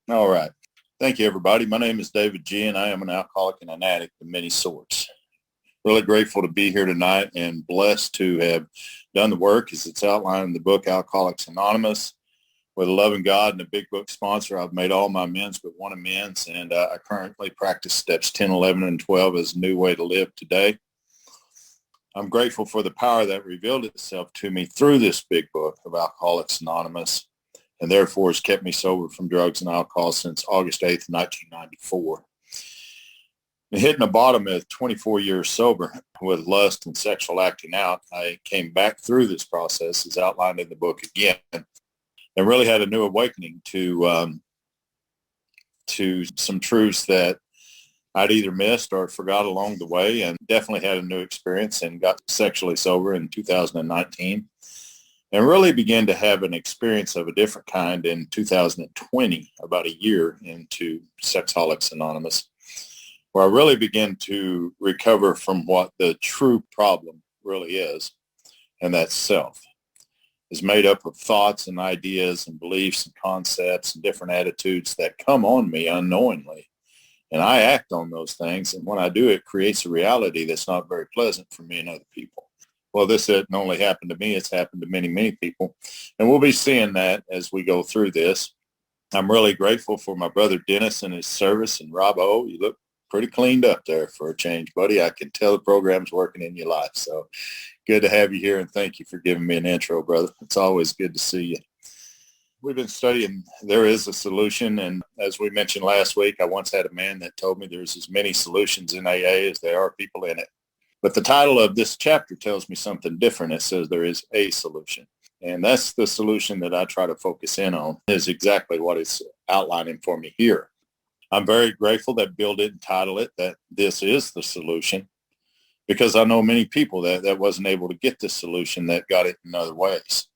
All right. Thank you, everybody. My name is David G., and I am an alcoholic and an addict of many sorts. Really grateful to be here tonight and blessed to have done the work as it's outlined in the book Alcoholics Anonymous. With a loving God and a big book sponsor, I've made all my amends but one amends, and I currently practice steps 10, 11, and 12 as a new way to live today. I'm grateful for the power that revealed itself to me through this big book of Alcoholics Anonymous, and therefore has kept me sober from drugs and alcohol since August 8th, 1994. And hitting the bottom at 24 years sober with lust and sexual acting out, I came back through this process as outlined in the book again, and really had a new awakening to some truths that I'd either missed or forgot along the way, and definitely had a new experience and got sexually sober in 2019 and really began to have an experience of a different kind in 2020, about a year into Sexaholics Anonymous, where I really began to recover from what the true problem really is, and that's self. Is made up of thoughts and ideas and beliefs and concepts and different attitudes that come on me unknowingly. And I act on those things. And when I do, it creates a reality that's not very pleasant for me and other people. Well, this didn't only happen to me. It's happened to many, many people. And we'll be seeing that as we go through this. I'm really grateful for my brother Dennis and his service. And Rob O, you look pretty cleaned up there for a change, buddy. I can tell the program's working in your life. So good to have you here, and thank you for giving me an intro, brother. It's always good to see you. We've been studying There Is a Solution, and as we mentioned last week, I once had a man that told me there's as many solutions in AA as there are people in it. But the title of this chapter tells me something different. It says there is a solution, and that's the solution that I try to focus in on, is exactly what it's outlining for me here. I'm very grateful that Bill didn't title it that this is the solution, because I know many people that wasn't able to get this solution that got it in other ways.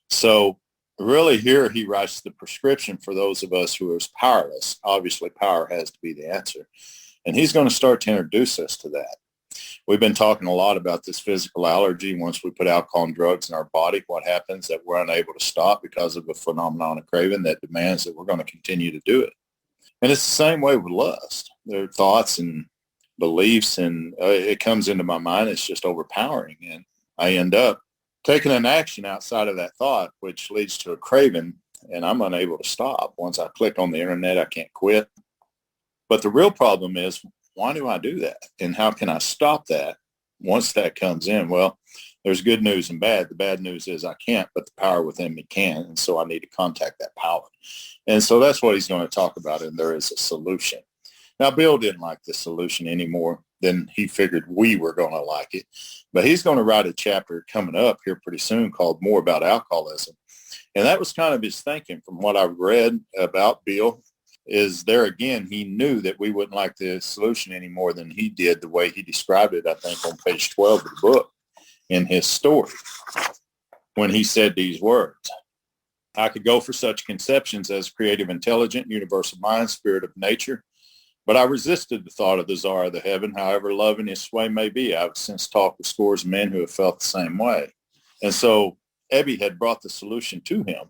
So really here he writes the prescription for those of us who are powerless. Obviously, power has to be the answer. And he's going to start to introduce us to that. We've been talking a lot about this physical allergy. Once we put alcohol and drugs in our body, what happens that we're unable to stop because of a phenomenon of craving that demands that we're going to continue to do it. And it's the same way with lust. There are thoughts and beliefs, and it comes into my mind. It's just overpowering, and I end up taking an action outside of that thought, which leads to a craving, and I'm unable to stop. Once I click on the internet, I can't quit. But the real problem is, why do I do that, and how can I stop that once that comes in? Well, there's good news and bad. The bad news is I can't, but the power within me can, and so I need to contact that power. And so that's what he's going to talk about, and there is a solution. Now, Bill didn't like the solution any more than he figured we were going to like it, but he's going to write a chapter coming up here pretty soon called More About Alcoholism. And that was kind of his thinking from what I read about Bill, is there again, he knew that we wouldn't like the solution any more than he did the way he described it, I think, on page 12 of the book in his story when he said these words. I could go for such conceptions as creative, intelligent, universal mind, spirit of nature, but I resisted the thought of the czar of the heaven, however loving his sway may be. I've since talked with scores of men who have felt the same way. And so Ebby had brought the solution to him,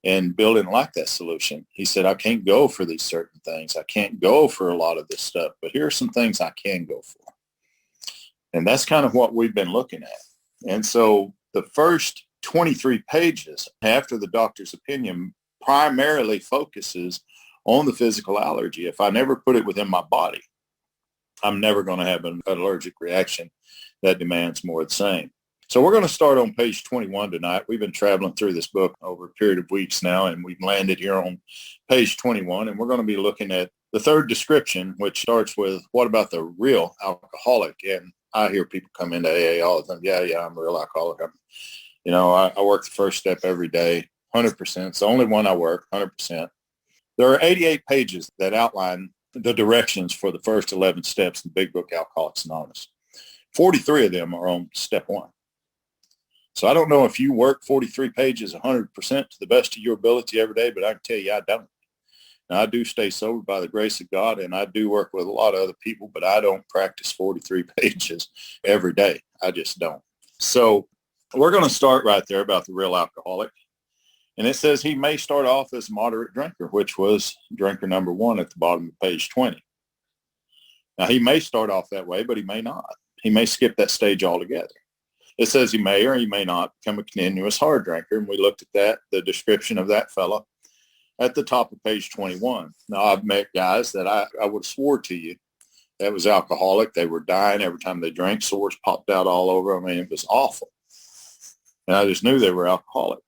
and Bill didn't like that solution. He said, I can't go for these certain things. I can't go for a lot of this stuff, but here are some things I can go for. And that's kind of what we've been looking at. And so the first 23 pages after the doctor's opinion primarily focuses on the physical allergy. If I never put it within my body, I'm never going to have an allergic reaction that demands more of the same. So we're going to start on page 21 tonight. We've been traveling through this book over a period of weeks now, and we've landed here on page 21, and we're going to be looking at the third description, which starts with, what about the real alcoholic? And I hear people come into AA all the time. Yeah, I'm a real alcoholic. I work the first step every day, 100%. It's the only one I work, 100%. There are 88 pages that outline the directions for the first 11 steps in the big book, Alcoholics Anonymous. 43 of them are on step one. So I don't know if you work 43 pages 100% to the best of your ability every day, but I can tell you I don't. Now, I do stay sober by the grace of God, and I do work with a lot of other people, but I don't practice 43 pages every day. I just don't. So we're going to start right there about the real alcoholic. And it says he may start off as a moderate drinker, which was drinker number 1 at the bottom of page 20. Now, he may start off that way, but he may not. He may skip that stage altogether. It says he may or he may not become a continuous hard drinker, and we looked at that, the description of that fellow, at the top of page 21. Now, I've met guys that I would have swore to you that was alcoholic. They were dying every time they drank. Sores popped out all over. I mean, it was awful. And I just knew they were alcoholic.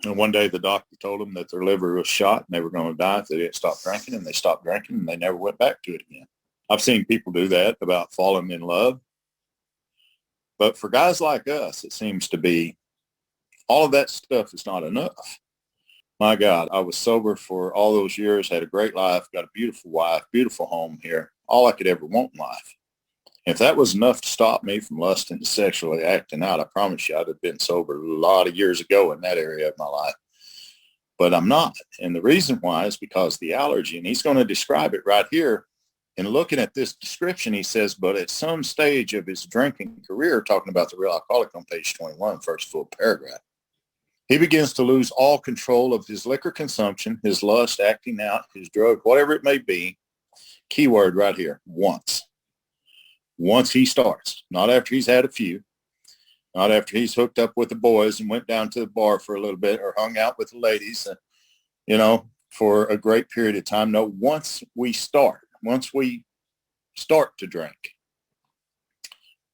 And one day the doctor told them that their liver was shot and they were going to die if they didn't stop drinking, and they stopped drinking and they never went back to it again. I've seen people do that about falling in love. But for guys like us, it seems to be all of that stuff is not enough. My God, I was sober for all those years, had a great life, got a beautiful wife, beautiful home here, all I could ever want in life. If that was enough to stop me from lusting and sexually acting out, I promise you I'd have been sober a lot of years ago in that area of my life. But I'm not. And the reason why is because the allergy, and he's going to describe it right here. And looking at this description, he says, but at some stage of his drinking career, talking about the real alcoholic on page 21, first full paragraph, he begins to lose all control of his liquor consumption, his lust, acting out, his drug, whatever it may be. Keyword right here, once. Once he starts, not after he's had a few, not after he's hooked up with the boys and went down to the bar for a little bit or hung out with the ladies, for a great period of time. No, once we start to drink,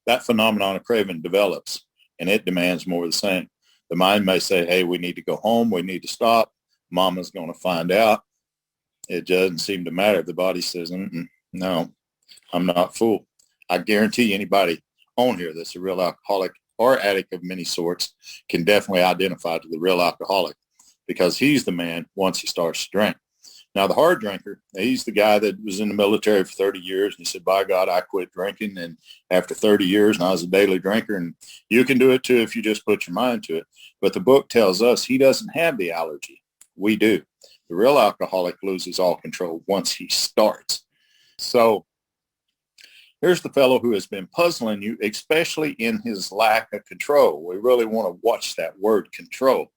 that phenomenon of craving develops and it demands more of the same. The mind may say, hey, we need to go home. We need to stop. Mama's going to find out. It doesn't seem to matter. The body says, no, I'm not fooled. I guarantee you anybody on here that's a real alcoholic or addict of many sorts can definitely identify to the real alcoholic, because he's the man once he starts to drink. Now, the hard drinker, he's the guy that was in the military for 30 years. And he said, by God, I quit drinking. And after 30 years, and I was a daily drinker. And you can do it too if you just put your mind to it. But the book tells us he doesn't have the allergy. We do. The real alcoholic loses all control once he starts. So here's the fellow who has been puzzling you, especially in his lack of control. We really want to watch that word control.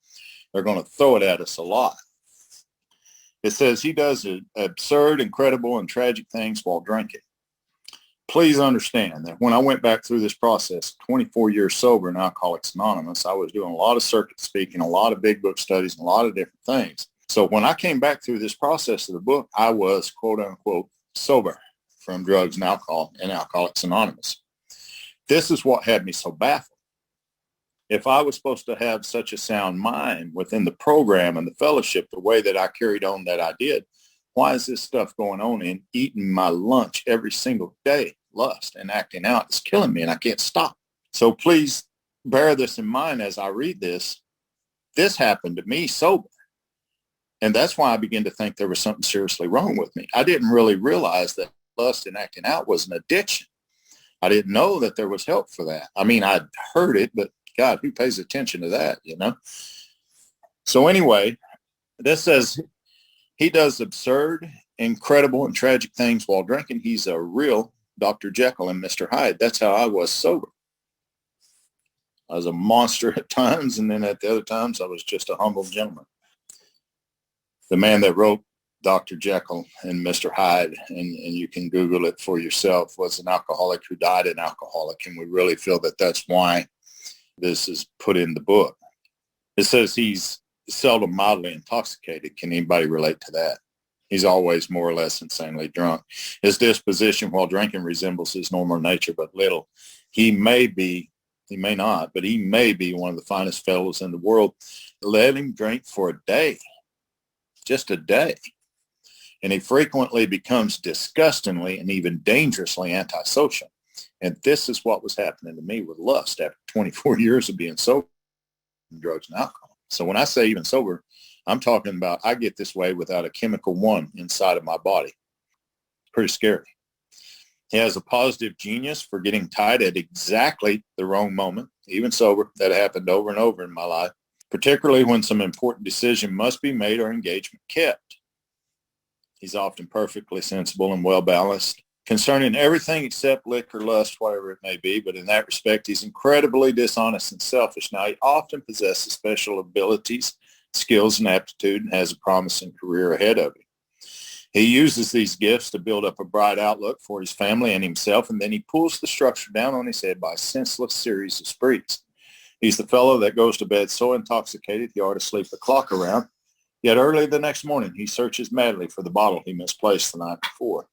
They're going to throw it at us a lot. It says he does absurd, incredible, and tragic things while drinking. Please understand that when I went back through this process, 24 years sober in Alcoholics Anonymous, I was doing a lot of circuit speaking, a lot of big book studies, and a lot of different things. So when I came back through this process of the book, I was, quote unquote, sober from drugs and alcohol in Alcoholics Anonymous. This is what had me so baffled. If I was supposed to have such a sound mind within the program and the fellowship, the way that I carried on that I did, why is this stuff going on and eating my lunch every single day? Lust and acting out is killing me and I can't stop. So please bear this in mind as I read this. This happened to me sober. And that's why I began to think there was something seriously wrong with me. I didn't really realize that lust and acting out was an addiction. I didn't know that there was help for that. I mean, I'd heard it, but God, who pays attention to that, So anyway, this says he does absurd, incredible, and tragic things while drinking. He's a real Dr. Jekyll and Mr. Hyde. That's how I was sober. I was a monster at times, and then at the other times, I was just a humble gentleman. The man that wrote Dr. Jekyll and Mr. Hyde, and you can Google it for yourself, was an alcoholic who died an alcoholic, and we really feel that that's why this is put in the book. It says he's seldom mildly intoxicated. Can anybody relate to that? He's always more or less insanely drunk. His disposition while drinking resembles his normal nature, but little. He may not, but he may be one of the finest fellows in the world. Let him drink for a day, just a day. And he frequently becomes disgustingly and even dangerously antisocial. And this is what was happening to me with lust after 24 years of being sober from drugs and alcohol. So when I say even sober, I'm talking about I get this way without a chemical one inside of my body. Pretty scary. He has a positive genius for getting tied at exactly the wrong moment, even sober. That happened over and over in my life, particularly when some important decision must be made or engagement kept. He's often perfectly sensible and well-balanced concerning everything except liquor, lust, whatever it may be. But in that respect, he's incredibly dishonest and selfish. Now, he often possesses special abilities skills and aptitude and has a promising career ahead of him. He uses these gifts to build up a bright outlook for his family and himself, and then he pulls the structure down on his head by a senseless series of sprees. He's the fellow that goes to bed so intoxicated he ought to sleep the clock around. Yet early the next morning, he searches madly for the bottle he misplaced the night before.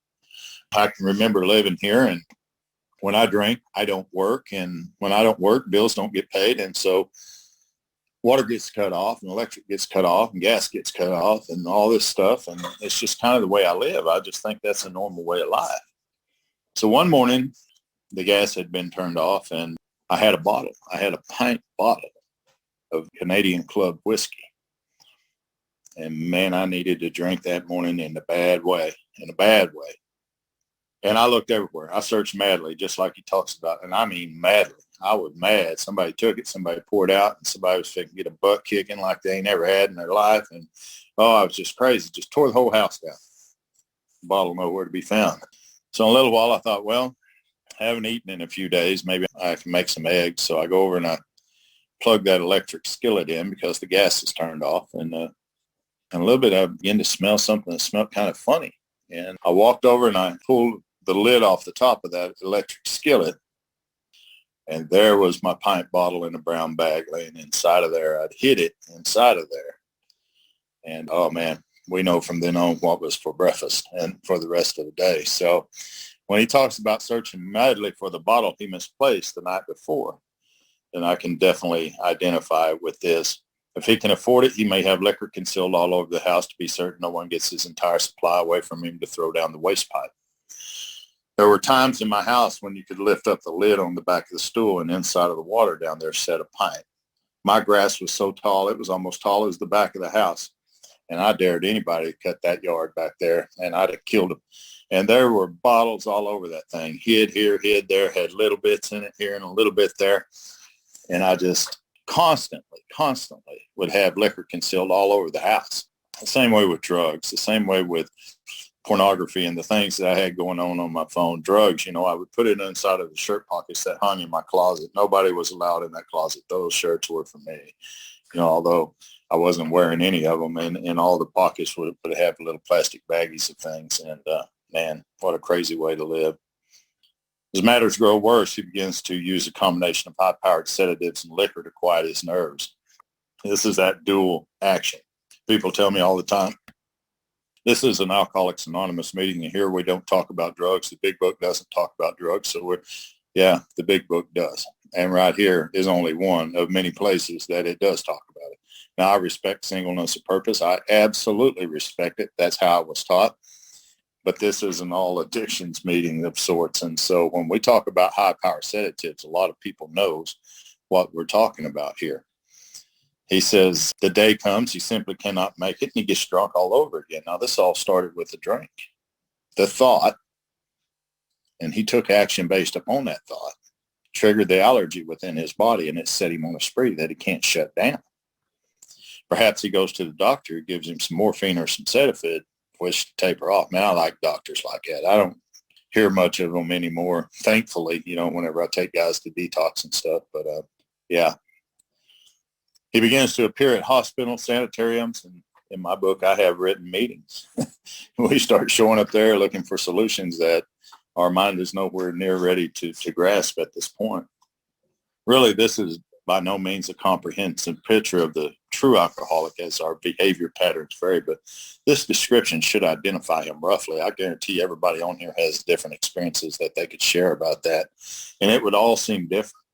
I can remember living here, and when I drink, I don't work. And when I don't work, bills don't get paid. And so water gets cut off and electric gets cut off and gas gets cut off and all this stuff. And it's just kind of the way I live. I just think that's a normal way of life. So one morning, the gas had been turned off and I had a bottle. I had a pint bottle of Canadian Club whiskey. And man, I needed to drink that morning in a bad way. And I looked everywhere. I searched madly, just like he talks about. And I mean madly. I was mad. Somebody took it. Somebody poured out. And somebody was fixing to get a butt kicking like they ain't never had in their life. And, I was just crazy. Just tore the whole house down. The bottle nowhere to be found. So in a little while, I thought, well, I haven't eaten in a few days. Maybe I can make some eggs. So I go over and I plug that electric skillet in because the gas is turned off. And a little bit, I began to smell something that smelled kind of funny. And I walked over and I pulled the lid off the top of that electric skillet. And there was my pint bottle in a brown bag laying inside of there. I'd hid it inside of there. And, oh, man, we know from then on what was for breakfast and for the rest of the day. So when he talks about searching madly for the bottle he misplaced the night before, then I can definitely identify with this. If he can afford it, he may have liquor concealed all over the house to be certain no one gets his entire supply away from him to throw down the waste pipe. There were times in my house when you could lift up the lid on the back of the stool and inside of the water down there sat a pint. My grass was so tall, it was almost tall as the back of the house. And I dared anybody to cut that yard back there, and I'd have killed them. And there were bottles all over that thing. Hid here, hid there, had little bits in it here and a little bit there. And I just constantly would have liquor concealed all over the house. The same way with drugs, the same way with pornography and the things that I had going on my phone. Drugs, I would put it inside of the shirt pockets that hung in my closet. Nobody was allowed in that closet. Those shirts were for me, although I wasn't wearing any of them, and all the pockets would have little plastic baggies of things. And man, what a crazy way to live. As matters grow worse, he begins to use a combination of high-powered sedatives and liquor to quiet his nerves. This is that dual action. People tell me all the time, this is an Alcoholics Anonymous meeting, and here we don't talk about drugs. The big book doesn't talk about drugs, so the big book does. And right here is only one of many places that it does talk about it. Now, I respect singleness of purpose. I absolutely respect it. That's how I was taught. But this is an all addictions meeting of sorts. And so when we talk about high-power sedatives, a lot of people knows what we're talking about here. He says the day comes, he simply cannot make it, and he gets drunk all over again. Now, this all started with the drink, the thought, and he took action based upon that thought, triggered the allergy within his body, and it set him on a spree that he can't shut down. Perhaps he goes to the doctor, gives him some morphine or some sedative, which to taper off. Man, I like doctors like that. I don't hear much of them anymore, thankfully, whenever I take guys to detox and stuff. But, yeah. He begins to appear at hospitals, sanitariums, and in my book, I have written meetings. We start showing up there looking for solutions that our mind is nowhere near ready to grasp at this point. Really, this is by no means a comprehensive picture of the true alcoholic as our behavior patterns vary, but this description should identify him roughly. I guarantee everybody on here has different experiences that they could share about that, and it would all seem different.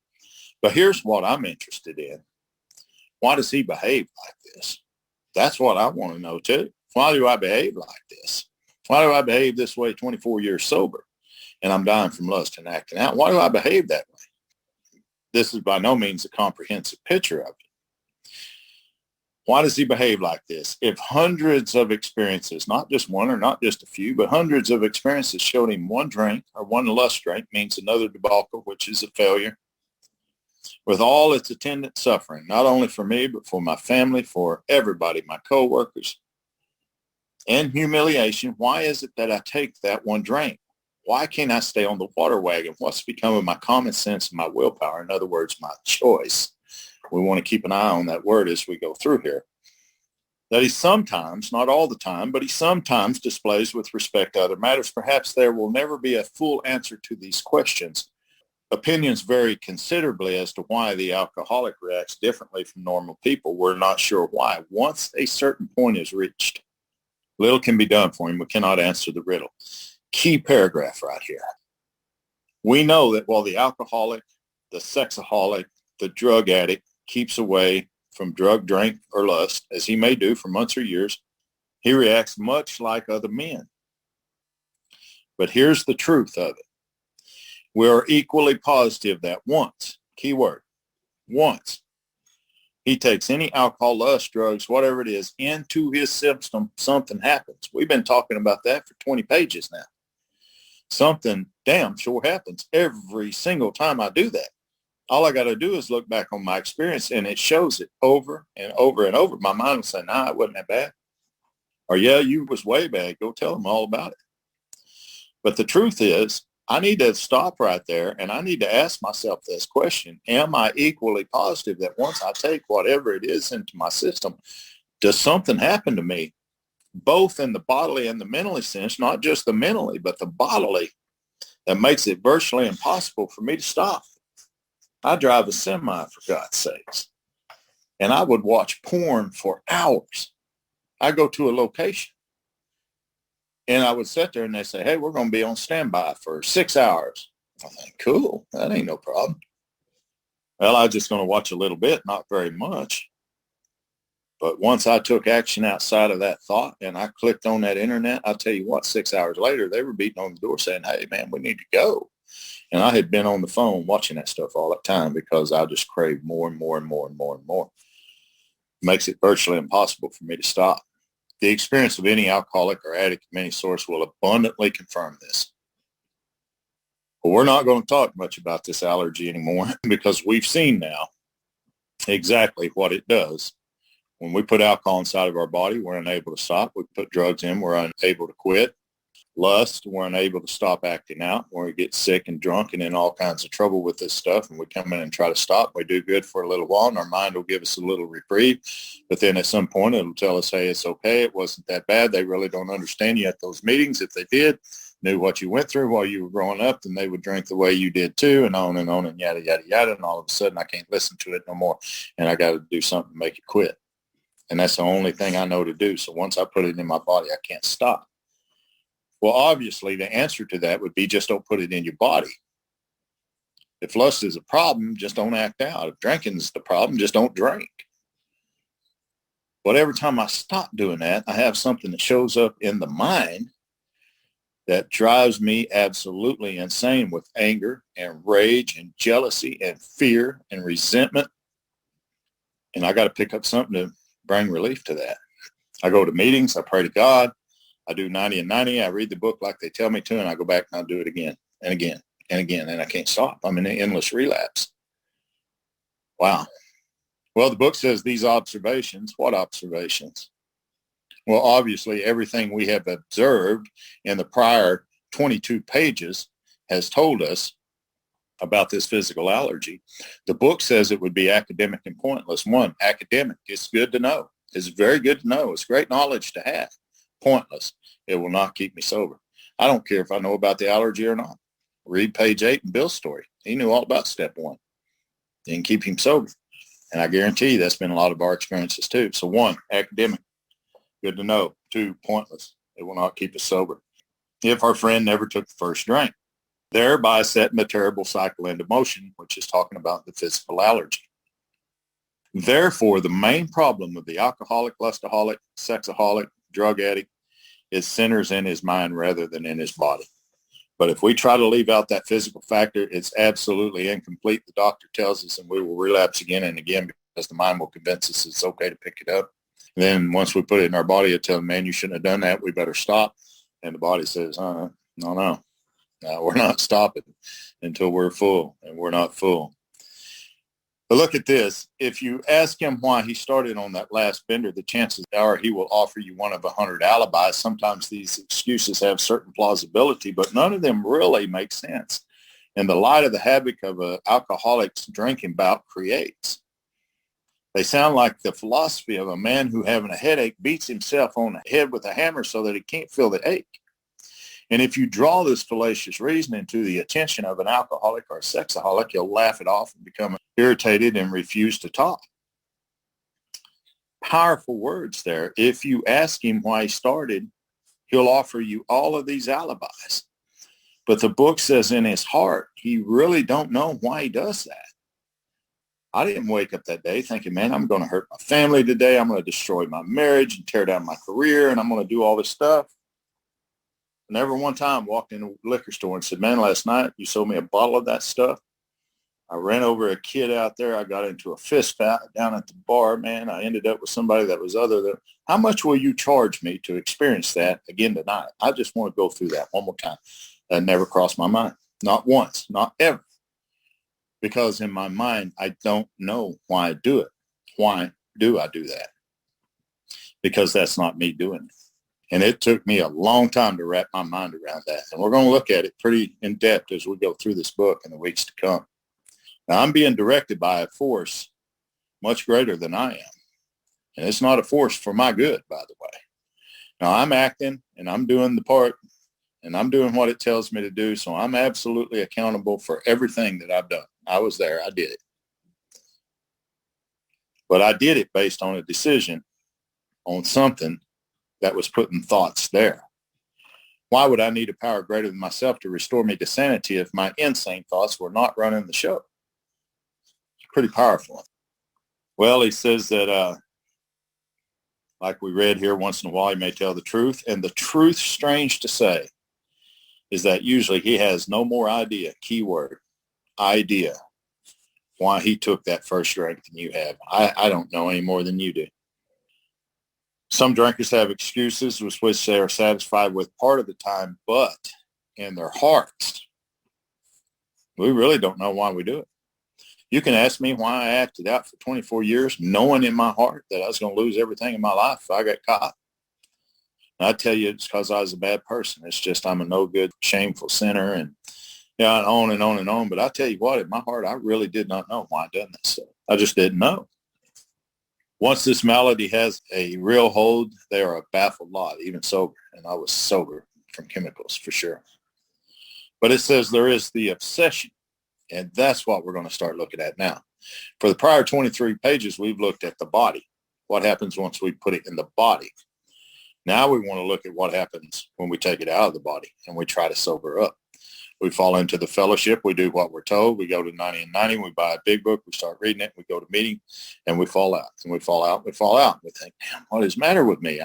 But here's what I'm interested in. Why does he behave like this? That's what I want to know too. Why do I behave like this? Why do I behave this way 24 years sober and I'm dying from lust and acting out? Why do I behave that way? This is by no means a comprehensive picture of it. Why does he behave like this? If hundreds of experiences, not just one or not just a few, but hundreds of experiences showed him one drink or one lust drink means another debacle, which is a failure, with all its attendant suffering, not only for me, but for my family, for everybody, my coworkers, and humiliation. Why is it that I take that one drink? Why can't I stay on the water wagon? What's become of my common sense and my willpower? In other words, my choice. We want to keep an eye on that word as we go through here. that he sometimes, not all the time, but he sometimes displays with respect to other matters. Perhaps there will never be a full answer to these questions. Opinions vary considerably as to why the alcoholic reacts differently from normal people. We're not sure why. Once a certain point is reached, little can be done for him. We cannot answer the riddle. Key paragraph right here. We know that while the alcoholic, the sexaholic, the drug addict keeps away from drug, drink, or lust, as he may do for months or years, he reacts much like other men. But here's the truth of it. We are equally positive that once, keyword, once, he takes any alcohol, lust, drugs, whatever it is, into his system, something happens. We've been talking about that for 20 pages now. Something damn sure happens every single time I do that. All I got to do is look back on my experience, and it shows it over and over and over. My mind will say, nah, it wasn't that bad. Or, yeah, you was way bad. Go tell them all about it. But the truth is, I need to stop right there, and I need to ask myself this question. Am I equally positive that once I take whatever it is into my system, does something happen to me, both in the bodily and the mentally sense, not just the mentally, but the bodily, that makes it virtually impossible for me to stop? I drive a semi, for God's sakes, and I would watch porn for hours. I go to a location, and I would sit there, and they say, hey, we're going to be on standby for 6 hours. I think, cool, that ain't no problem. Well, I'm just going to watch a little bit, not very much. But once I took action outside of that thought and I clicked on that internet, I'll tell you what, 6 hours later, they were beating on the door saying, hey, man, we need to go. And I had been on the phone watching that stuff all the time because I just craved more and more and more and more and more. It makes it virtually impossible for me to stop. The experience of any alcoholic or addict of any source will abundantly confirm this. But we're not going to talk much about this allergy anymore because we've seen now exactly what it does. When we put alcohol inside of our body, we're unable to stop. We put drugs in, we're unable to quit. Lust, we're unable to stop acting out. When we get sick and drunk and in all kinds of trouble with this stuff, and we come in and try to stop, we do good for a little while, and our mind will give us a little reprieve. But then at some point, it'll tell us, hey, it's okay. It wasn't that bad. They really don't understand you at those meetings. If they did, knew what you went through while you were growing up, then they would drink the way you did too, and on and yada, yada, yada. And all of a sudden, I can't listen to it no more, and I got to do something to make it quit. And that's the only thing I know to do. So once I put it in my body, I can't stop. Well, obviously, the answer to that would be just don't put it in your body. If lust is a problem, just don't act out. If drinking is the problem, just don't drink. But every time I stop doing that, I have something that shows up in the mind that drives me absolutely insane with anger and rage and jealousy and fear and resentment. And I got to pick up something to bring relief to that. I go to meetings. I pray to God. I do 90 and 90. I read the book like they tell me to, and I go back and I do it again and again and again, and I can't stop. I'm in an endless relapse. Wow. Well, the book says these observations. What observations? Well, obviously, everything we have observed in the prior 22 pages has told us about this physical allergy. The book says it would be academic and pointless. One, academic. It's good to know. It's very good to know. It's great knowledge to have. Pointless. It will not keep me sober. I don't care if I know about the allergy or not. Read page 8 in Bill's story. He knew all about step 1. Didn't keep him sober. And I guarantee you that's been a lot of our experiences too. So 1, academic. Good to know. 2, pointless. It will not keep us sober. If our friend never took the first drink, thereby setting a terrible cycle into motion, which is talking about the physical allergy. Therefore, the main problem with the alcoholic, lustaholic, sexaholic, drug addict is centers in his mind rather than in his body. But if we try to leave out that physical factor, it's absolutely incomplete. The doctor tells us, and we will relapse again and again because the mind will convince us it's okay to pick it up. And then once we put it in our body, it tells them, man, you shouldn't have done that. We better stop. And the body says, no, we're not stopping until we're full, and we're not full. But look at this. If you ask him why he started on that last bender, the chances are he will offer you one of 100 alibis. Sometimes these excuses have certain plausibility, but none of them really make sense in the light of the havoc of an alcoholic's drinking bout creates. They sound like the philosophy of a man who, having a headache, beats himself on the head with a hammer so that he can't feel the ache. And if you draw this fallacious reasoning to the attention of an alcoholic or a sexaholic, he'll laugh it off and become irritated and refuse to talk. Powerful words there. If you ask him why he started, he'll offer you all of these alibis. But the book says in his heart, he really don't know why he does that. I didn't wake up that day thinking, man, I'm going to hurt my family today. I'm going to destroy my marriage and tear down my career, and I'm going to do all this stuff. I never one time walked in a liquor store and said, man, last night you sold me a bottle of that stuff. I ran over a kid out there. I got into a fist fight down at the bar, man. I ended up with somebody that was other than, how much will you charge me to experience that again tonight? I just want to go through that one more time. That never crossed my mind. Not once, not ever. Because in my mind, I don't know why I do it. Why do I do that? Because that's not me doing it. And it took me a long time to wrap my mind around that. And we're going to look at it pretty in depth as we go through this book in the weeks to come. Now, I'm being directed by a force much greater than I am. And it's not a force for my good, by the way. Now, I'm acting and I'm doing the part and I'm doing what it tells me to do. So I'm absolutely accountable for everything that I've done. I was there. I did it. But I did it based on a decision on something that was putting thoughts there. Why would I need a power greater than myself to restore me to sanity if my insane thoughts were not running the show? It's pretty powerful. Well, he says that, like we read here, once in a while he may tell the truth. And the truth, strange to say, is that usually he has no more idea, keyword, idea, why he took that first drink than you have. I don't know any more than you do. Some drinkers have excuses with which they are satisfied with part of the time, but in their hearts, we really don't know why we do it. You can ask me why I acted out for 24 years, knowing in my heart that I was going to lose everything in my life if I got caught. And I tell you, it's because I was a bad person. It's just I'm a no good, shameful sinner, and yeah, and on and on and on. But I tell you what, in my heart, I really did not know why I done that stuff. I just didn't know. Once this malady has a real hold, they are a baffled lot, even sober. And I was sober from chemicals for sure. But it says there is the obsession. And that's what we're going to start looking at now. For the prior 23 pages, we've looked at the body. What happens once we put it in the body? Now we want to look at what happens when we take it out of the body and we try to sober up. We fall into the fellowship. We do what we're told. We go to 90 and 90. We buy a big book. We start reading it. We go to meeting and we fall out and we fall out. We fall out. We think, damn, what is the matter with me?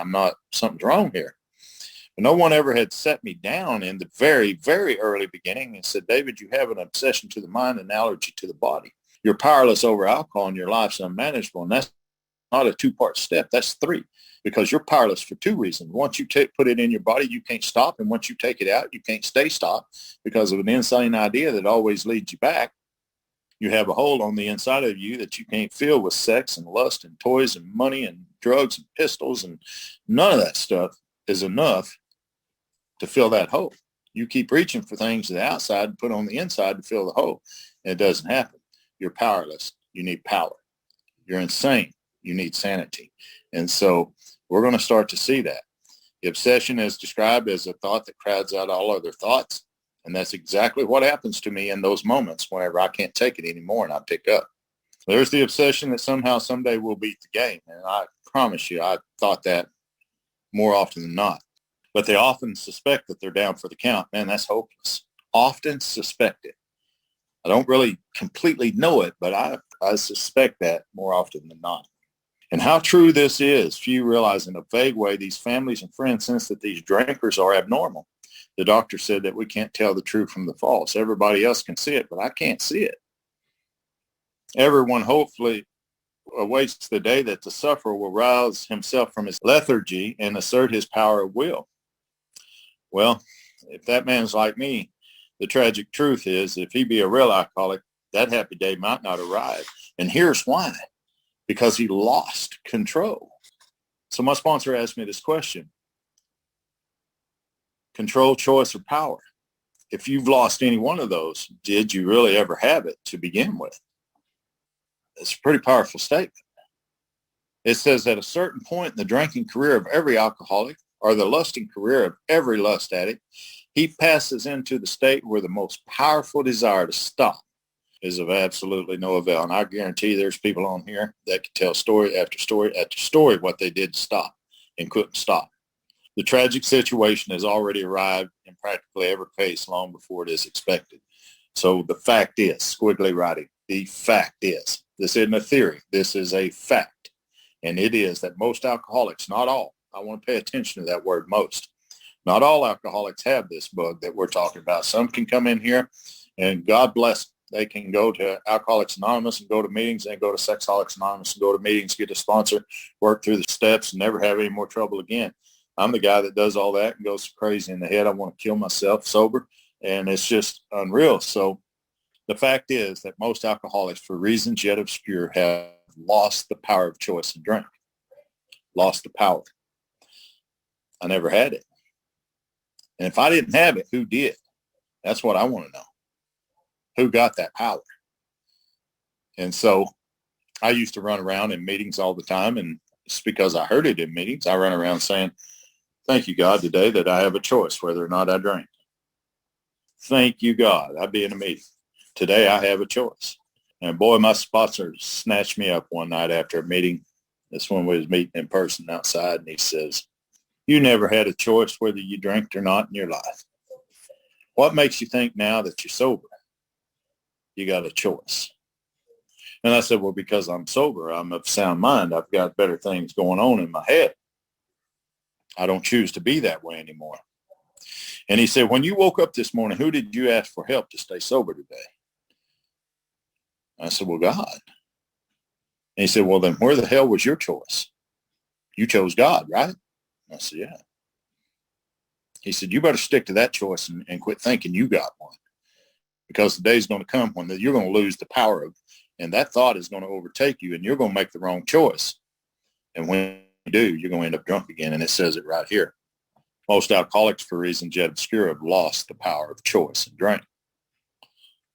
Something's wrong here. But no one ever had set me down in the very, very early beginning and said, David, you have an obsession to the mind and allergy to the body. You're powerless over alcohol and your life's unmanageable. And that's not a two-part step. That's three. Because you're powerless for two reasons. Once you put it in your body, you can't stop. And once you take it out, you can't stay stopped because of an insane idea that always leads you back. You have a hold on the inside of you that you can't feel with sex and lust and toys and money and drugs and pistols. And none of that stuff is enough to fill that hole. You keep reaching for things to the outside and put on the inside to fill the hole. And it doesn't happen. You're powerless. You need power. You're insane. You need sanity. And so we're going to start to see that. The obsession is described as a thought that crowds out all other thoughts. And that's exactly what happens to me in those moments whenever I can't take it anymore and I pick up. There's the obsession that somehow, someday we'll beat the game. And I promise you, I thought that more often than not. But they often suspect that they're down for the count. Man, that's hopeless. Often suspect it. I don't really completely know it, but I suspect that more often than not. And how true this is, few realize in a vague way these families and friends sense that these drinkers are abnormal. The doctor said that we can't tell the true from the false. Everybody else can see it, but I can't see it. Everyone hopefully awaits the day that the sufferer will rouse himself from his lethargy and assert his power of will. Well, if that man's like me, the tragic truth is if he be a real alcoholic, that happy day might not arrive. And here's why. Because he lost control. So my sponsor asked me this question. Control, choice, or power? If you've lost any one of those, did you really ever have it to begin with? It's a pretty powerful statement. It says at a certain point in the drinking career of every alcoholic or the lusting career of every lust addict, he passes into the state where the most powerful desire to stop is of absolutely no avail. And I guarantee there's people on here that can tell story after story after story what they did to stop and couldn't stop. The tragic situation has already arrived in practically every case long before it is expected. So the fact is, squiggly writing, the fact is, this isn't a theory, this is a fact. And it is that most alcoholics, not all, I want to pay attention to that word most, not all alcoholics have this bug that we're talking about. Some can come in here and God bless them. They can go to Alcoholics Anonymous and go to meetings, and go to Sexaholics Anonymous and go to meetings, get a sponsor, work through the steps, and never have any more trouble again. I'm the guy that does all that and goes crazy in the head. I want to kill myself sober, and it's just unreal. So the fact is that most alcoholics, for reasons yet obscure, have lost the power of choice and drink. Lost the power. I never had it. And if I didn't have it, who did? That's what I want to know. Who got that power? And so I used to run around in meetings all the time, and it's because I heard it in meetings. I run around saying, thank you, God, today that I have a choice whether or not I drink. Thank you, God. I'd be in a meeting. Today I have a choice. And boy, my sponsor snatched me up one night after a meeting. This one we was meeting in person outside, and he says, you never had a choice whether you drank or not in your life. What makes you think now that you're sober you got a choice? And I said, well, because I'm sober, I'm of sound mind. I've got better things going on in my head. I don't choose to be that way anymore. And he said, when you woke up this morning, who did you ask for help to stay sober today? I said, well, God. And he said, well, then where the hell was your choice? You chose God, right? I said, yeah. He said, you better stick to that choice and quit thinking you got one. Because the day's going to come when you're going to lose the power of, and that thought is going to overtake you, and you're going to make the wrong choice. And when you do, you're going to end up drunk again. And it says it right here. Most alcoholics, for reasons yet obscure, have lost the power of choice and drink.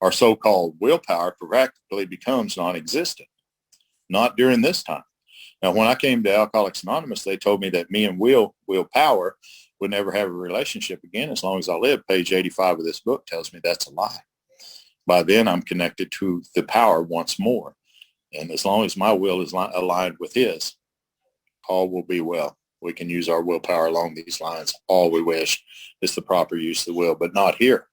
Our so-called willpower practically becomes non-existent. Not during this time. Now, when I came to Alcoholics Anonymous, they told me that me and willpower would never have a relationship again as long as I live. Page 85 of this book tells me that's a lie. By then, I'm connected to the power once more. And as long as my will is aligned with his, all will be well. We can use our willpower along these lines all we wish. It's the proper use of the will, but not here.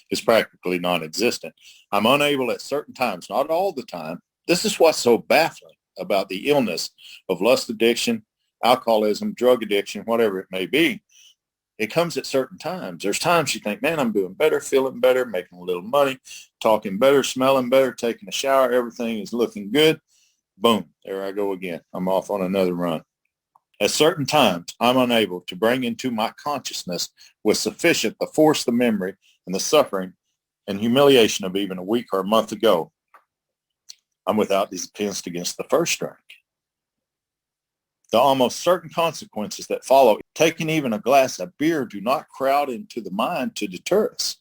It's practically non-existent. I'm unable at certain times, not all the time. This is what's so baffling about the illness of lust addiction, alcoholism, drug addiction, whatever it may be. It comes at certain times. There's times you think, man, I'm doing better, feeling better, making a little money, talking better, smelling better, taking a shower. Everything is looking good. Boom, there I go again. I'm off on another run. At certain times, I'm unable to bring into my consciousness with sufficient to force the memory and the suffering and humiliation of even a week or a month ago. I'm without these defense against the first drink. The almost certain consequences that follow, taking even a glass of beer, do not crowd into the mind to deter us.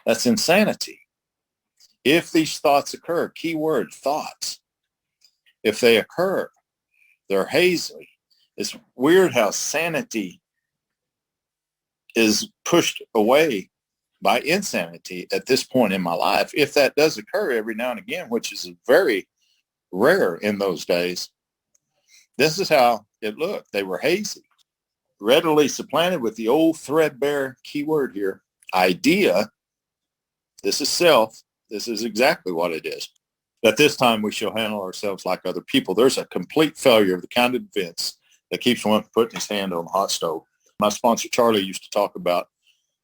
That's insanity. If these thoughts occur, key word, thoughts, if they occur, they're hazy. It's weird how sanity is pushed away by insanity at this point in my life. If that does occur every now and again, which is very rare in those days, this is how it looked. They were hazy, readily supplanted with the old threadbare keyword here, idea. This is self. This is exactly what it is. At this time, we shall handle ourselves like other people. There's a complete failure of the kind of defense that keeps one from putting his hand on the hot stove. My sponsor, Charlie, used to talk about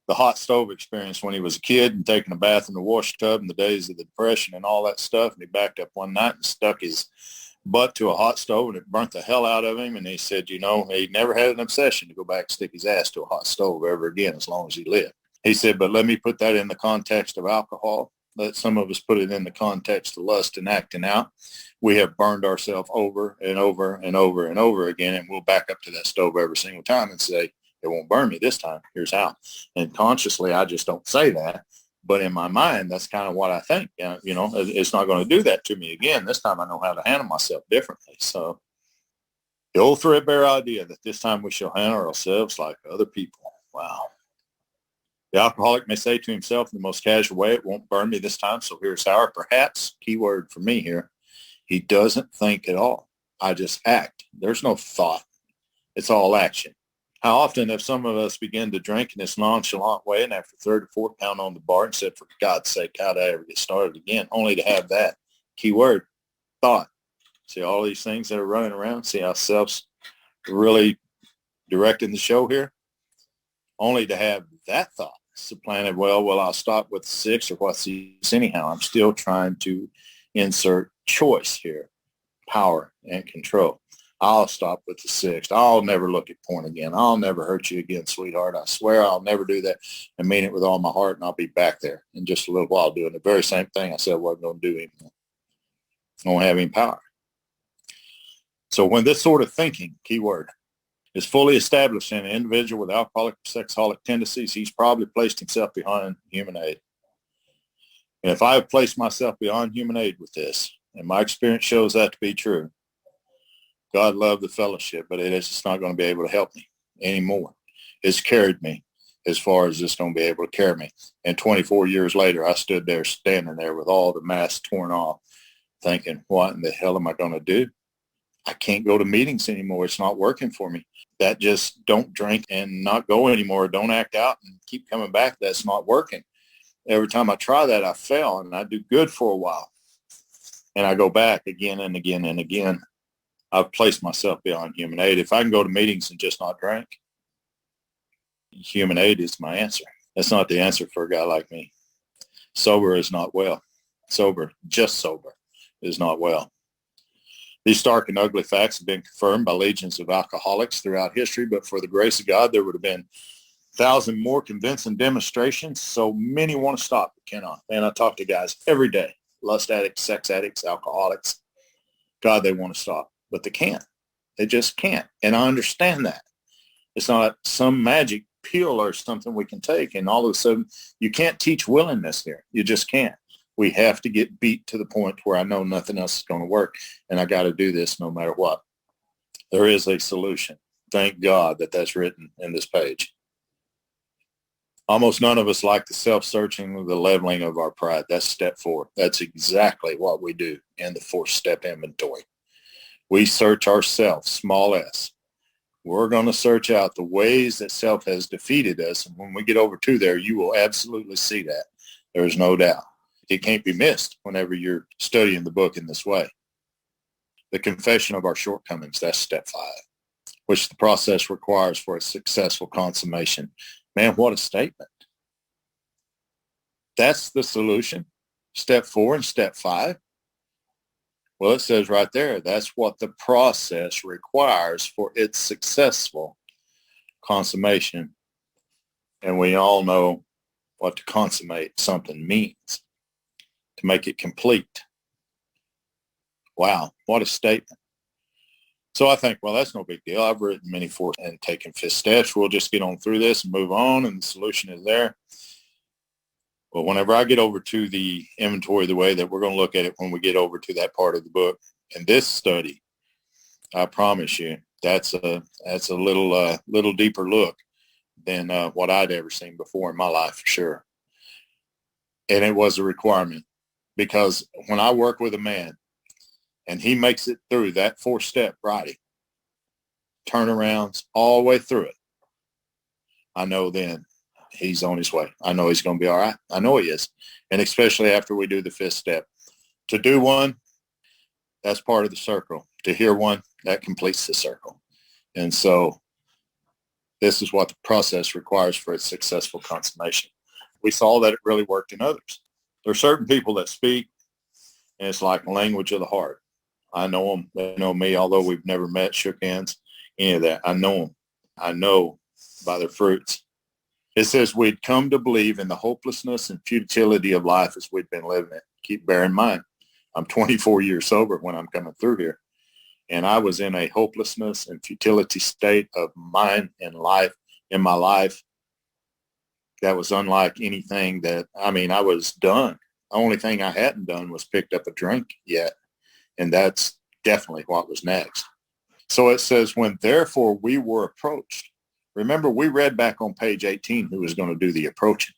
the hot stove experience when he was a kid and taking a bath in the wash tub in the days of the Depression and all that stuff. And he backed up one night and stuck his butt to a hot stove, and it burnt the hell out of him. And he said, you know, he never had an obsession to go back and stick his ass to a hot stove ever again as long as he lived. He said, but let me put that in the context of alcohol. Let some of us put it in the context of lust and acting out. We have burned ourselves over and over and over and over again, and we'll back up to that stove every single time and say, it won't burn me this time. Here's how. And consciously, I just don't say that. But in my mind, that's kind of what I think. You know, it's not going to do that to me again. This time I know how to handle myself differently. So The old threadbare idea that this time we shall handle ourselves like other people. Wow. The alcoholic may say to himself in the most casual way, it won't burn me this time, so here's how. Perhaps, key word for me here, he doesn't think at all. I just act. There's no thought. It's all action. How often have some of us begin to drink in this nonchalant way, and after third or fourth pound on the bar and said, for God's sake, how'd I ever get started again? Only to have that key word, thought. See all these things that are running around? See how self's really directing the show here? Only to have that thought supplanted, well, I'll stop with 6 or what's this anyhow. I'm still trying to insert choice here, power and control. I'll stop with the 6th. I'll never look at porn again. I'll never hurt you again, sweetheart. I swear I'll never do that and mean it with all my heart, and I'll be back there in just a little while doing the very same thing I said I wasn't going to do anymore. I don't have any power. So when this sort of thinking, keyword, is fully established in an individual with alcoholic or sexaholic tendencies, he's probably placed himself behind human aid. And if I have placed myself beyond human aid with this, and my experience shows that to be true, God loved the fellowship, but it's just not going to be able to help me anymore. It's carried me as far as it's going to be able to carry me. And 24 years later, I stood there standing there with all the masks torn off, thinking, what in the hell am I going to do? I can't go to meetings anymore. It's not working for me. That just don't drink and not go anymore. Don't act out and keep coming back. That's not working. Every time I try that, I fail, and I do good for a while. And I go back again and again and again. I've placed myself beyond human aid. If I can go to meetings and just not drink, human aid is my answer. That's not the answer for a guy like me. Sober is not well. Sober, just sober, is not well. These stark and ugly facts have been confirmed by legions of alcoholics throughout history, but for the grace of God, there would have been 1,000 more convincing demonstrations. So many want to stop, but cannot. Man, I talk to guys every day, lust addicts, sex addicts, alcoholics. God, they want to stop, but they can't. They just can't. And I understand that. It's not some magic pill or something we can take, and all of a sudden, you can't teach willingness here. You just can't. We have to get beat to the point where I know nothing else is going to work, and I got to do this no matter what. There is a solution. Thank God that that's written in this page. Almost none of us like the self-searching, the leveling of our pride. That's step 4. That's exactly what we do in the 4-step inventory. We search ourselves, small s. We're going to search out the ways that self has defeated us, and when we get over to there, you will absolutely see that. There is no doubt. It can't be missed whenever you're studying the book in this way. The confession of our shortcomings, that's step 5, which the process requires for a successful consummation. Man, what a statement. That's the solution. Step 4 and step 5. Well, it says right there, that's what the process requires for its successful consummation. And we all know what to consummate something means. To make it complete. Wow, what a statement. So I think, well, that's no big deal. I've written many 4 and taken 5th steps. We'll just get on through this and move on, and the solution is there. Well, whenever I get over to the inventory, the way that we're going to look at it when we get over to that part of the book, and this study, I promise you, that's a little deeper look than what I'd ever seen before in my life, for sure. And it was a requirement. Because when I work with a man and he makes it through that 4-step writing, turnarounds all the way through it, I know then he's on his way. I know he's going to be all right. I know he is. And especially after we do the 5th step. To do one, that's part of the circle. To hear one, that completes the circle. And so this is what the process requires for its successful consummation. We saw that it really worked in others. There are certain people that speak, and it's like language of the heart. I know them. They know me, although we've never met, shook hands, any of that. I know them. I know by their fruits. It says we'd come to believe in the hopelessness and futility of life as we'd been living it. Keep bear in mind, I'm 24 years sober when I'm coming through here. And I was in a hopelessness and futility state of mind and life in my life. That was unlike anything I was done. The only thing I hadn't done was picked up a drink yet. And that's definitely what was next. So it says, when therefore we were approached. Remember, we read back on page 18 who was going to do the approaching.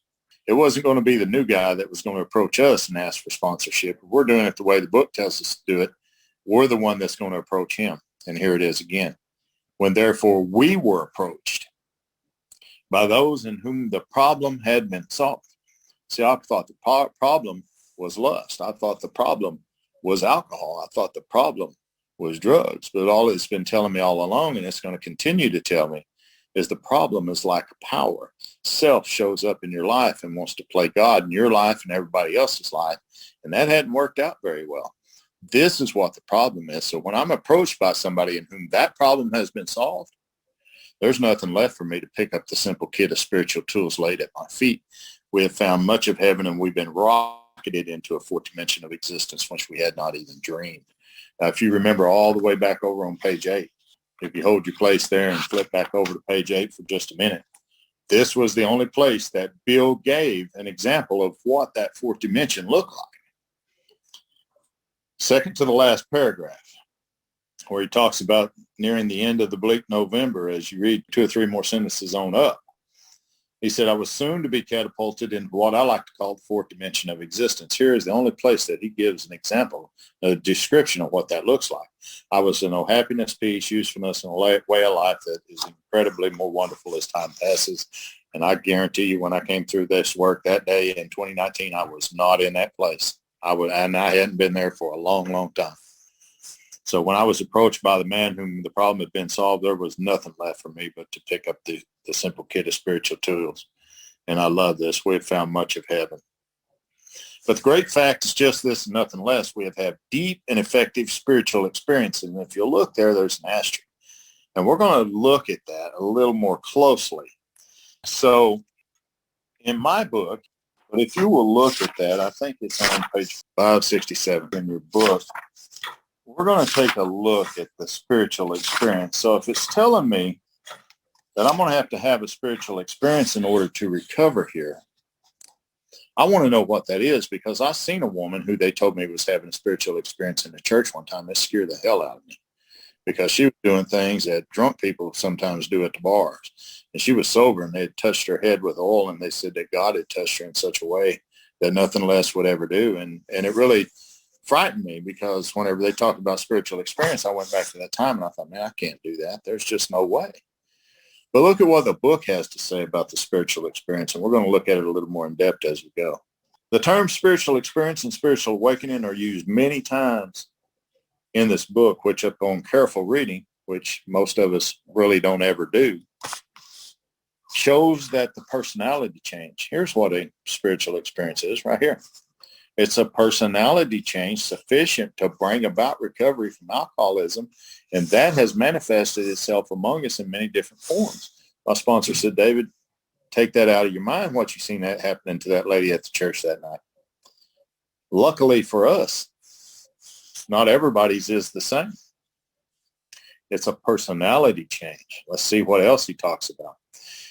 It wasn't going to be the new guy that was going to approach us and ask for sponsorship. We're doing it the way the book tells us to do it. We're the one that's going to approach him. And here it is again. When therefore we were approached by those in whom the problem had been solved. See, I thought the problem was lust. I thought the problem was alcohol. I thought the problem was drugs. But all it's been telling me all along, and it's going to continue to tell me, is the problem is lack of power. Self shows up in your life and wants to play God in your life and everybody else's life. And that hadn't worked out very well. This is what the problem is. So when I'm approached by somebody in whom that problem has been solved, there's nothing left for me to pick up the simple kit of spiritual tools laid at my feet. We have found much of heaven, and we've been rocketed into a fourth dimension of existence, which we had not even dreamed. Now, if you remember all the way back over on page 8, if you hold your place there and flip back over to page 8 for just a minute, this was the only place that Bill gave an example of what that fourth dimension looked like. Second to the last paragraph, where he talks about nearing the end of the bleak November, as you read 2 or 3 more sentences on up. He said, I was soon to be catapulted into what I like to call the fourth dimension of existence. Here is the only place that he gives an example, a description of what that looks like. I was to know happiness, peace, usefulness, and a way of life that is incredibly more wonderful as time passes. And I guarantee you, when I came through this work that day in 2019, I was not in that place. I hadn't been there for a long, long time. So when I was approached by the man whom the problem had been solved, there was nothing left for me but to pick up the simple kit of spiritual tools. And I love this. We have found much of heaven. But the great fact is just this and nothing less. We have had deep and effective spiritual experiences. And if you look there, there's an asterisk. And we're going to look at that a little more closely. So in my book, but if you will look at that, I think it's on page 567 in your book. We're going to take a look at the spiritual experience. So if it's telling me that I'm going to have a spiritual experience in order to recover here, I want to know what that is, because I seen a woman who they told me was having a spiritual experience in the church one time. It scared the hell out of me, because she was doing things that drunk people sometimes do at the bars. And she was sober, and they had touched her head with oil, and they said that God had touched her in such a way that nothing less would ever do. And it really frightened me, because whenever they talked about spiritual experience, I went back to that time and I thought, man, I can't do that. There's just no way. But look at what the book has to say about the spiritual experience, and we're going to look at it a little more in depth as we go. The terms spiritual experience and spiritual awakening are used many times in this book, which upon careful reading, which most of us really don't ever do, shows that the personality change. Here's what a spiritual experience is right here. It's a personality change sufficient to bring about recovery from alcoholism, and that has manifested itself among us in many different forms. My sponsor said, David, take that out of your mind, what you seen that happening to that lady at the church that night. Luckily for us, not everybody's is the same. It's a personality change. Let's see what else he talks about.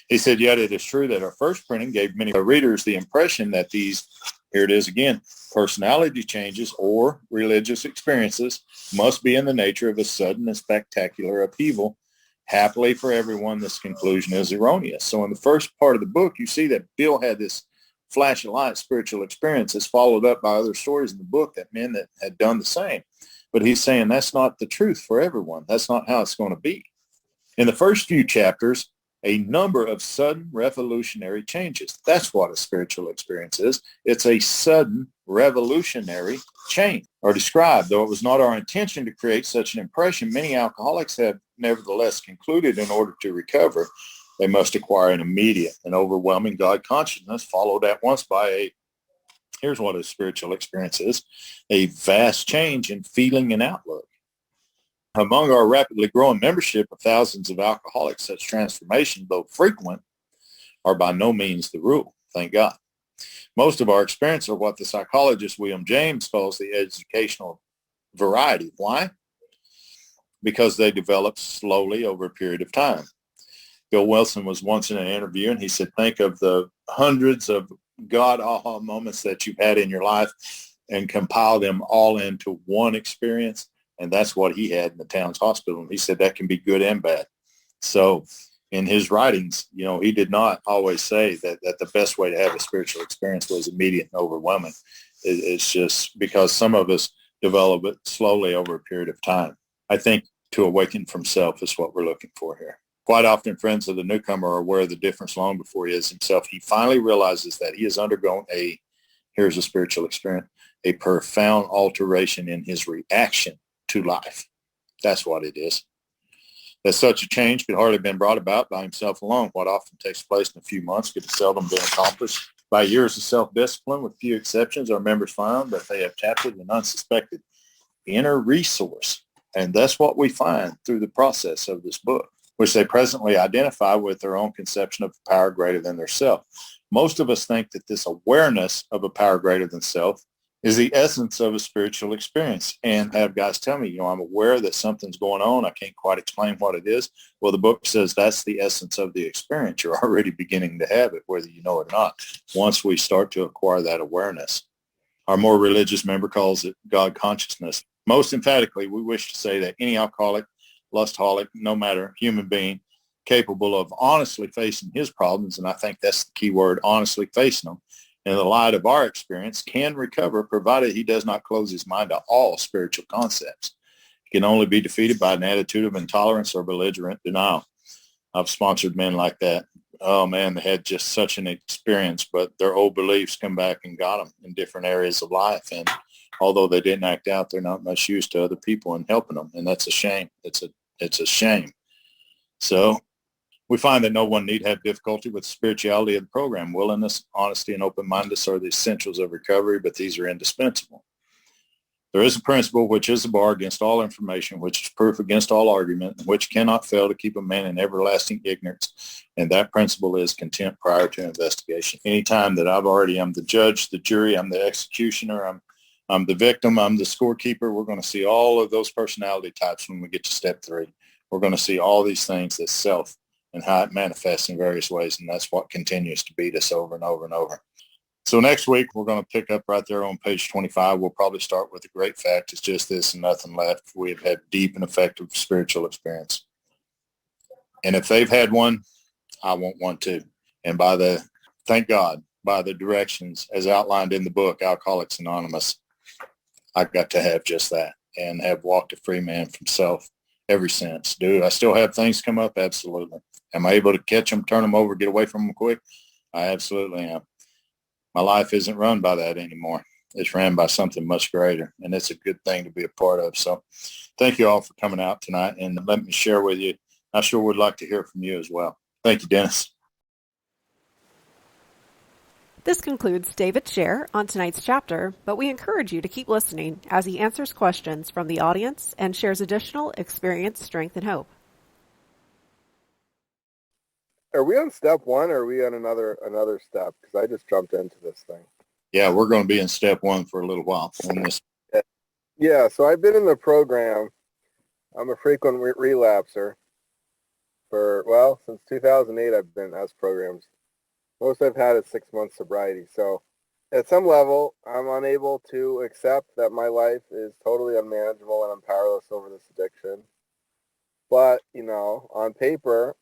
He said, yet it is true that our first printing gave many readers the impression that these, here it is again, personality changes or religious experiences must be in the nature of a sudden and spectacular upheaval. Happily for everyone, this conclusion is erroneous. So in the first part of the book, you see that Bill had this flash of light spiritual experiences followed up by other stories in the book that men that had done the same. But he's saying that's not the truth for everyone. That's not how it's going to be. In the first few chapters, a number of sudden revolutionary changes. That's what a spiritual experience is. It's a sudden revolutionary change, or described. Though it was not our intention to create such an impression, many alcoholics have nevertheless concluded in order to recover, they must acquire an immediate and overwhelming God consciousness, followed at once by here's what a spiritual experience is, a vast change in feeling and outlook. Among our rapidly growing membership of thousands of alcoholics, such transformation, though frequent, are by no means the rule, thank God. Most of our experience are what the psychologist William James calls the educational variety. Why? Because they develop slowly over a period of time. Bill Wilson was once in an interview, and he said, think of the hundreds of God aha moments that you've had in your life and compile them all into one experience. And that's what he had in the town's hospital. And he said that can be good and bad. So in his writings, he did not always say that the best way to have a spiritual experience was immediate and overwhelming. It's just because some of us develop it slowly over a period of time. I think to awaken from self is what we're looking for here. Quite often, friends of the newcomer are aware of the difference long before he is himself. He finally realizes that he has undergone here's a spiritual experience, a profound alteration in his reaction to life. That's what it is. That such a change could hardly have been brought about by himself alone. What often takes place in a few months could seldom be accomplished by years of self-discipline. With few exceptions, our members found that they have tapped an unsuspected inner resource. And that's what we find through the process of this book, which they presently identify with their own conception of a power greater than their self. Most of us think that this awareness of a power greater than self is the essence of a spiritual experience. And have guys tell me, I'm aware that something's going on. I can't quite explain what it is. Well, the book says that's the essence of the experience. You're already beginning to have it, whether you know it or not, once we start to acquire that awareness. Our more religious member calls it God consciousness. Most emphatically, we wish to say that any alcoholic, lustaholic, no matter human being, capable of honestly facing his problems, and I think that's the key word, honestly facing them, in the light of our experience, can recover, provided he does not close his mind to all spiritual concepts. He can only be defeated by an attitude of intolerance or belligerent denial. I've sponsored men like that. Oh, man, they had just such an experience, but their old beliefs come back and got them in different areas of life. And although they didn't act out, they're not much use to other people and helping them. And that's a shame. It's a shame. So we find that no one need have difficulty with the spirituality of the program. Willingness, honesty, and open-mindedness are the essentials of recovery, but these are indispensable. There is a principle which is a bar against all information, which is proof against all argument, and which cannot fail to keep a man in everlasting ignorance, and that principle is contempt prior to investigation. Anytime that I'm the judge, the jury, I'm the executioner, I'm the victim, I'm the scorekeeper, we're going to see all of those personality types when we get to step 3. We're going to see all these things as self and how it manifests in various ways. And that's what continues to beat us over and over and over. So next week, we're going to pick up right there on page 25. We'll probably start with the great fact. It's just this and nothing left. We have had deep and effective spiritual experience. And if they've had one, I want one too. And thank God, by the directions as outlined in the book, Alcoholics Anonymous, I got to have just that and have walked a free man from self ever since. Do I still have things come up? Absolutely. Am I able to catch them, turn them over, get away from them quick? I absolutely am. My life isn't run by that anymore. It's ran by something much greater, and it's a good thing to be a part of. So thank you all for coming out tonight, and let me share with you. I sure would like to hear from you as well. Thank you, Dennis. This concludes David's share on tonight's chapter, but we encourage you to keep listening as he answers questions from the audience and shares additional experience, strength, and hope. Are we on step 1 or are we on another step? Because I just jumped into this thing. Yeah, we're going to be in step 1 for a little while. Yeah, so I've been in the program. I'm a frequent relapser. Since 2008 I've been as programs. Most I've had is 6 months sobriety. So at some level, I'm unable to accept that my life is totally unmanageable and I'm powerless over this addiction. But, on paper,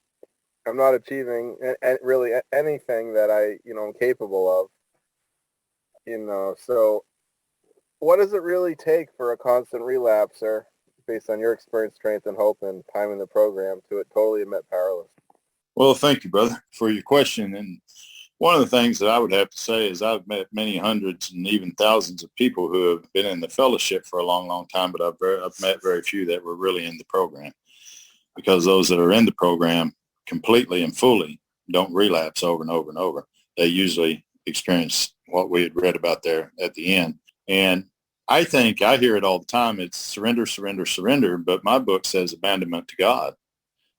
I'm not achieving really anything that I'm capable of. So what does it really take for a constant relapser, based on your experience, strength, and hope and time in the program, to totally admit powerless? Well, thank you, brother, for your question. And one of the things that I would have to say is I've met many hundreds and even thousands of people who have been in the fellowship for a long, long time, but I've met very few that were really in the program, because those that are in the program completely and fully don't relapse over and over and over. They usually experience what we had read about there at the end. And I think I hear it all the time. It's surrender, surrender, surrender. But my book says abandonment to God,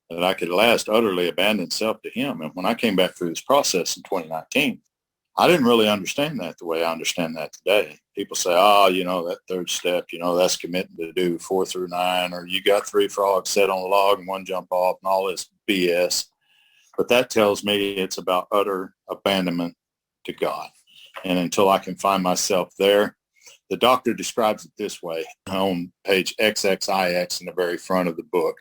that I could at last utterly abandon self to him. And when I came back through this process in 2019, I didn't really understand that the way I understand that today. People say, that third step, that's committing to do 4 through 9, or you got 3 frogs set on a log and 1 jump off and all this BS. But that tells me it's about utter abandonment to God. And until I can find myself there, The doctor describes it this way on page XXIX in the very front of the book,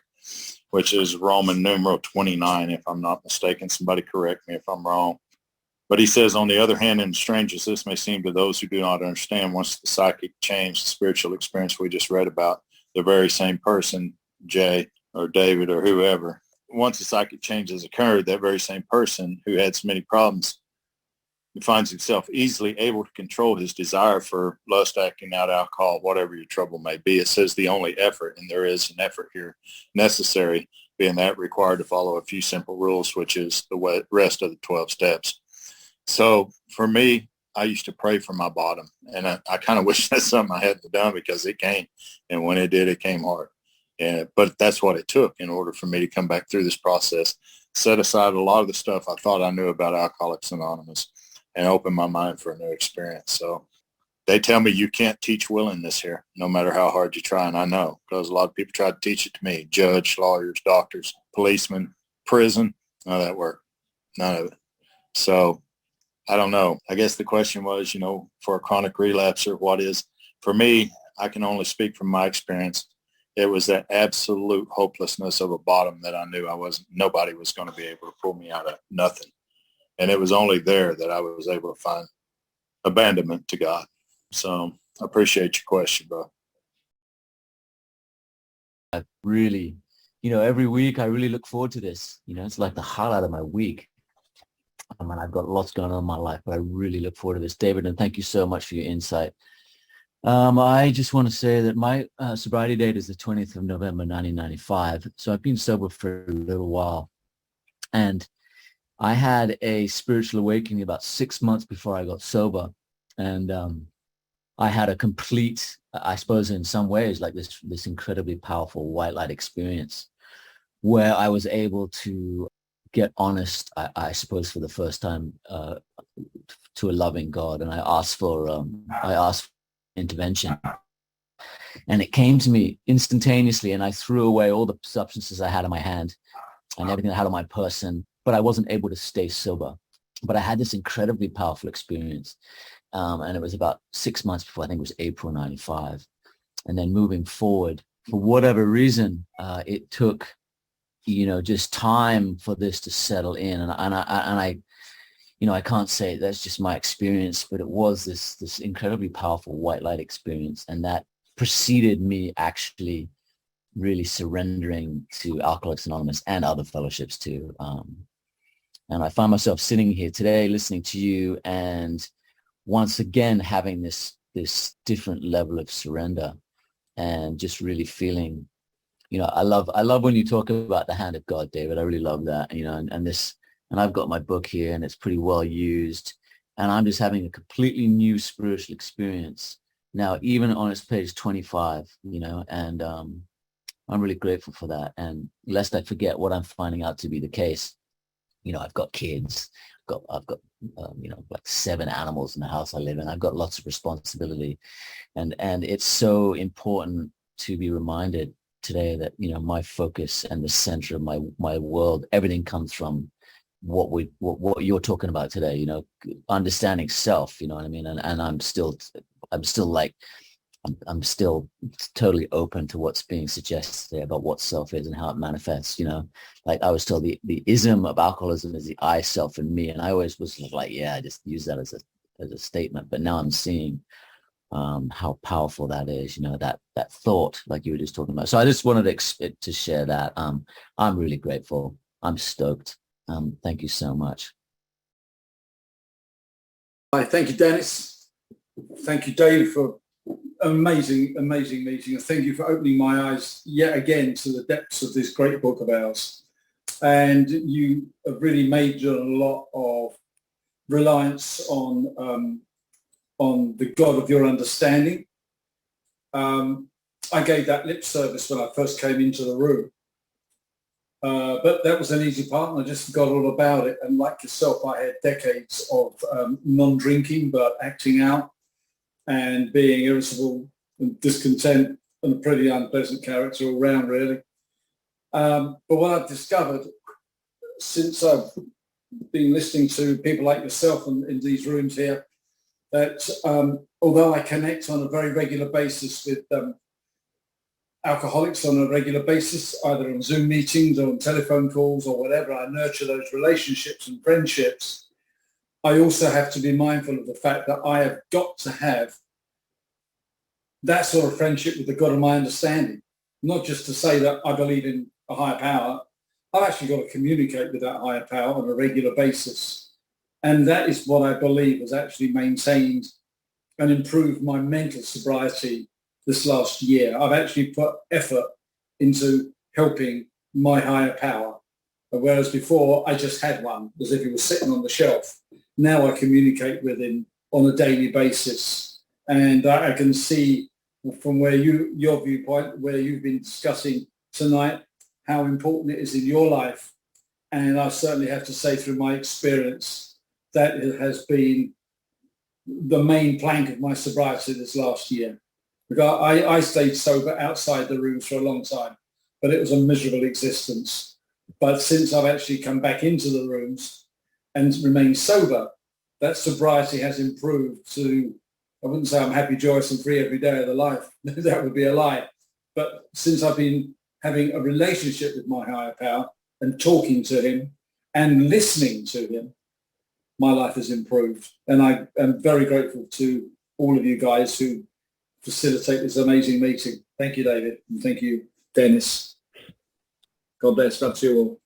which is Roman numeral 29, if I'm not mistaken. Somebody correct me if I'm wrong. But he says, on the other hand, in strangers, this may seem to those who do not understand, once the psychic change, the spiritual experience we just read about, the very same person, Jay or David or whoever, once the psychic change has occurred, that very same person who had so many problems, he finds himself easily able to control his desire for lust, acting out, alcohol, whatever your trouble may be. It says the only effort, and there is an effort here necessary, being that required to follow a few simple rules, which is the rest of the 12 steps. So for me, I used to pray for my bottom, and I kind of wish that's something I hadn't done, because it came, and when it did, it came hard. But that's what it took in order for me to come back through this process, set aside a lot of the stuff I thought I knew about Alcoholics Anonymous, and open my mind for a new experience. So they tell me you can't teach willingness here, no matter how hard you try, and I know, because a lot of people try to teach it to me, judge, lawyers, doctors, policemen, prison, none of that work, none of it. So I don't know. I guess the question was, for a chronic relapser, what is, for me, I can only speak from my experience. It was that absolute hopelessness of a bottom that I knew nobody was going to be able to pull me out of nothing. And it was only there that I was able to find abandonment to God. So I appreciate your question, bro. I really, every week I really look forward to this. It's like the highlight of my week. And I've got lots going on in my life, but I really look forward to this, David, and thank you so much for your insight. I just want to say that my sobriety date is the 20th of November, 1995. So I've been sober for a little while. And I had a spiritual awakening about 6 months before I got sober. And I had a complete, I suppose in some ways, like this incredibly powerful white light experience where I was able to get honest, I suppose, for the first time to a loving God. And I asked for intervention. And it came to me instantaneously, and I threw away all the substances I had in my hand and everything I had on my person, but I wasn't able to stay sober. But I had this incredibly powerful experience. And it was about 6 months before, I think it was April 95. And then moving forward, for whatever reason, it took, just time for this to settle in. And I can't say that's just my experience, but it was this incredibly powerful white light experience. And that preceded me actually really surrendering to Alcoholics Anonymous and other fellowships too. And I find myself sitting here today listening to you and once again having this different level of surrender and just really feeling, I love when you talk about the hand of God, David. I really love that, and And I've got my book here and it's pretty well used. And I'm just having a completely new spiritual experience now, even on its page 25, and I'm really grateful for that. And lest I forget what I'm finding out to be the case, I've got kids, I've got like 7 animals in the house I live in. I've got lots of responsibility. And it's so important to be reminded today that, my focus and the center of my world, everything comes from what you're talking about today, understanding self, you know what I mean? And I'm still totally open to what's being suggested about what self is and how it manifests, like I was told the ism of alcoholism is the I, self, and me. And I always was like, yeah, I just use that as a statement. But now I'm seeing how powerful that is, that thought, like you were just talking about. So I just wanted to share that. I'm really grateful. I'm stoked. Thank you so much. Hi, thank you, Dennis. Thank you, David, for amazing meeting. And thank you for opening my eyes yet again to the depths of this great book of ours. And you have really majored a lot of reliance on the God of your understanding. I gave that lip service when I first came into the room. But that was an easy part, and I just forgot all about it. And like yourself, I had decades of non-drinking, but acting out and being irritable and discontent and a pretty unpleasant character all round, really. But what I've discovered since I've been listening to people like yourself in these rooms here, that although I connect on a very regular basis with alcoholics on a regular basis, either on Zoom meetings or on telephone calls or whatever, I nurture those relationships and friendships. I also have to be mindful of the fact that I have got to have that sort of friendship with the God of my understanding, not just to say that I believe in a higher power. I've actually got to communicate with that higher power on a regular basis. And that is what I believe has actually maintained and improved my mental sobriety this last year. I've actually put effort into helping my higher power, whereas before I just had one as if he was sitting on the shelf. Now I communicate with him on a daily basis, and I can see from where your viewpoint, where you've been discussing tonight, how important it is in your life. And I certainly have to say through my experience that it has been the main plank of my sobriety this last year. Because I stayed sober outside the rooms for a long time, but it was a miserable existence. But since I've actually come back into the rooms and remained sober, that sobriety has improved to, I wouldn't say I'm happy, joyous and free every day of the life. That would be a lie. But since I've been having a relationship with my higher power and talking to him and listening to him, my life has improved. And I am very grateful to all of you guys who facilitate this amazing meeting. Thank you, David. And thank you, Dennis. God bless. Love to you all.